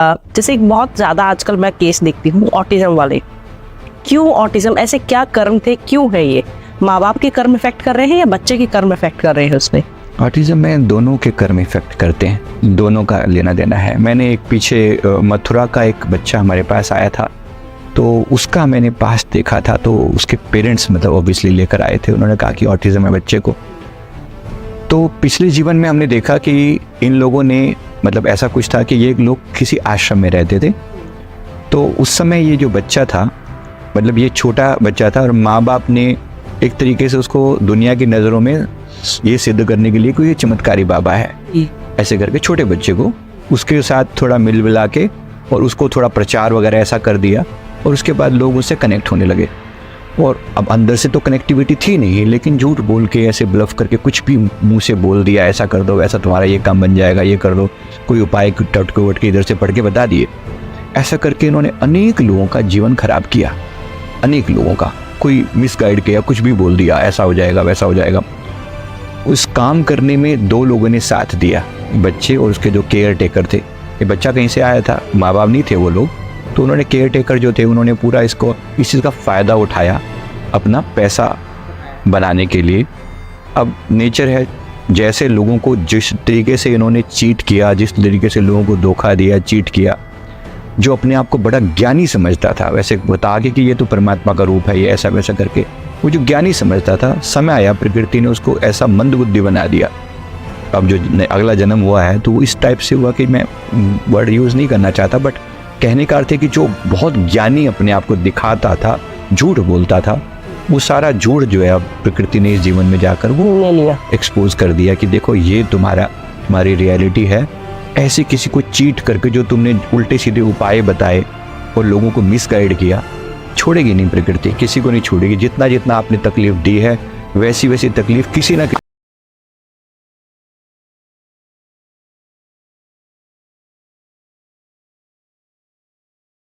जैसे एक बहुत ज़्यादा आजकल मैं केस देखती हूँ ऑटिज्म वाले। क्यों ऑटिज्म, ऐसे क्या कर्म थे, क्यों है ये? माँ बाप के कर्म इफेक्ट कर रहे हैं या बच्चे के कर्म इफेक्ट कर रहे हैं उसमें? ऑटिज्म में दोनों के कर्म इफेक्ट करते हैं, दोनों का लेना देना है। मैंने एक पीछे मथुरा का एक बच्चा हमारे पास आया था, तो उसका मैंने पास देखा था। तो उसके पेरेंट्स मतलब ऑब्वियसली लेकर आए थे, उन्होंने कहा कि ऑटिज्म है बच्चे को। तो पिछले जीवन में हमने देखा कि इन लोगों ने मतलब ऐसा कुछ था कि ये लोग किसी आश्रम में रहते थे। तो उस समय ये जो बच्चा था, मतलब ये छोटा बच्चा था और माँ बाप ने एक तरीके से उसको दुनिया की नज़रों में ये सिद्ध करने के लिए कोई चमत्कारी बाबा है ऐसे करके छोटे बच्चे को उसके साथ थोड़ा मिल मिला के और उसको थोड़ा प्रचार वगैरह ऐसा कर दिया। और उसके बाद लोग उससे कनेक्ट होने लगे। और अब अंदर से तो कनेक्टिविटी थी नहीं, लेकिन झूठ बोल के ऐसे ब्लफ करके कुछ भी मुंह से बोल दिया, ऐसा कर दो, वैसा तुम्हारा ये काम बन जाएगा, ये कर दो, कोई उपाय टटके वटके इधर से पढ़ के बता दिए। ऐसा करके इन्होंने अनेक लोगों का जीवन खराब किया, अनेक लोगों का। कोई मिसगाइड किया, कुछ भी बोल दिया, ऐसा हो जाएगा वैसा हो जाएगा। उस काम करने में दो लोगों ने साथ दिया, बच्चे और उसके जो केयर टेकर थे। ये बच्चा कहीं से आया था, माँ बाप नहीं थे वो लोग, तो उन्होंने केयर टेकर जो थे उन्होंने पूरा इस चीज़ का फ़ायदा उठाया अपना पैसा बनाने के लिए। अब नेचर है, जैसे लोगों को जिस तरीके से इन्होंने चीट किया, जिस तरीके से लोगों को धोखा दिया, चीट किया, जो अपने आप को बड़ा ज्ञानी समझता था, वैसे बता के कि ये तो परमात्मा का रूप है, ये ऐसा वैसा करके वो जो ज्ञानी समझता था, समय आया प्रकृति ने उसको ऐसा मंदबुद्धि बना दिया। अब जो अगला जन्म हुआ है तो वो इस टाइप से हुआ कि मैं वर्ड यूज़ नहीं करना चाहता, बट कहने का अर्थ है कि जो बहुत ज्ञानी अपने आप को दिखाता था, झूठ बोलता था, वो सारा झूठ जो है अब प्रकृति ने इस जीवन में जाकर वो लिया एक्सपोज कर दिया कि देखो ये तुम्हारी रियलिटी है। ऐसे किसी को चीट करके जो तुमने उल्टे सीधे उपाय बताए और लोगों को मिसगाइड किया, छोड़ेगी नहीं प्रकृति, किसी को नहीं छोड़ेगी। जितना जितना आपने तकलीफ दी है वैसी वैसी तकलीफ किसी ना